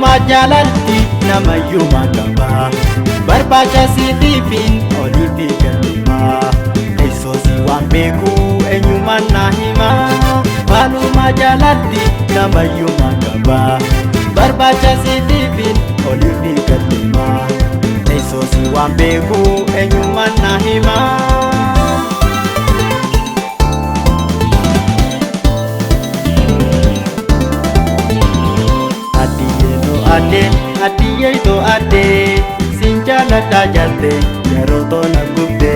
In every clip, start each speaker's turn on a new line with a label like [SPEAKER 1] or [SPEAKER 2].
[SPEAKER 1] Waluma jaalalti namayyuma qaba barbaacha siitiifin oliifi galma eessoosi waan beeku eenyumaan na hima. Waluma jaalalti namayyuma qaba barbaacha siitiifin oliifi galma eessoosi waan beeku eenyumaan na hima. Adiye to ade sinjalata jalte yaroto nagubde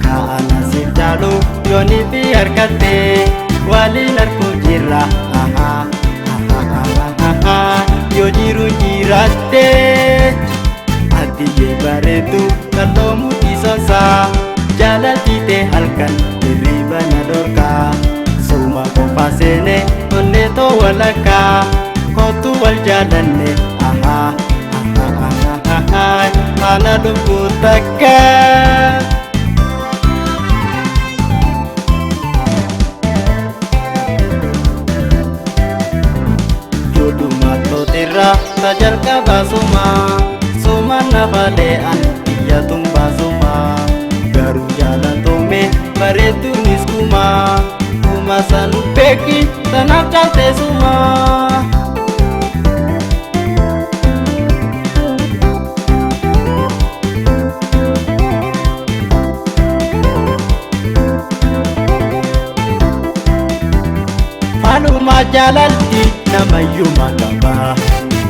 [SPEAKER 1] kaana sinjalu yoni fi harkate wali narko jira yo jiru jirate. Adiye baretu kalomu isosa jalatite halkan diriba nadorka suma kompasene onne to walaka kotu wal jalanne ana lubu takka. Jodu mato tira tajal ka basuma suma nabalean iya tumba suma garu jalan tome baretu niskuma kuma sanu peki tanap chalte suma. Waluma jaalalti namayyuma qaba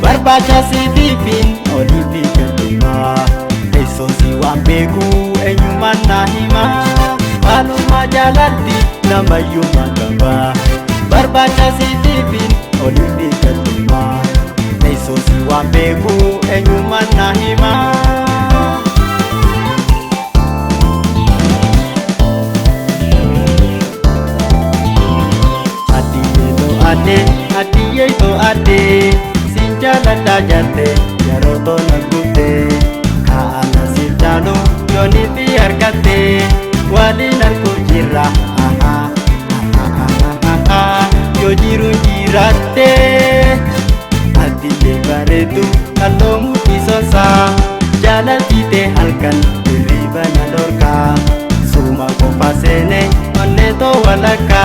[SPEAKER 1] barbaacha siitiifin oliifi galma eessoosi waan beeku eenyumaan na hima. Waluma jaalalti namayyuma qaba barbaacha siitiifin oliifi galma eessoosi waan beeku eenyumaan na hima. Adiye to ade sinjalata jalte yaroto nagubde kaana sinjalu yoni fi harkate wali narko jira yo jiru jirate. Adiye baretu kalomu isosa jalatite halkan diriba nadorka suma kompasene onne to walaka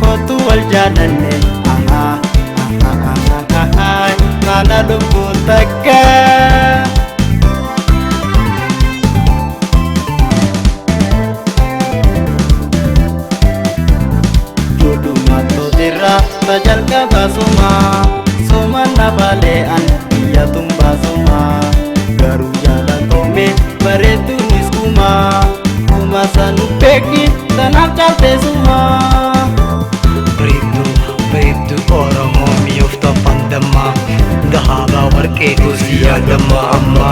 [SPEAKER 1] kotu wal jalanne ana lubu takka. Jodu mato tira tajal ka basuma suma nabalean iya tumba suma garu jalan tome baretu niskuma kuma sanu peki tanap chalte suma.
[SPEAKER 2] Bareedu Oromoo mi'oofta pandama dhaaba warqee gosi yaadama amma.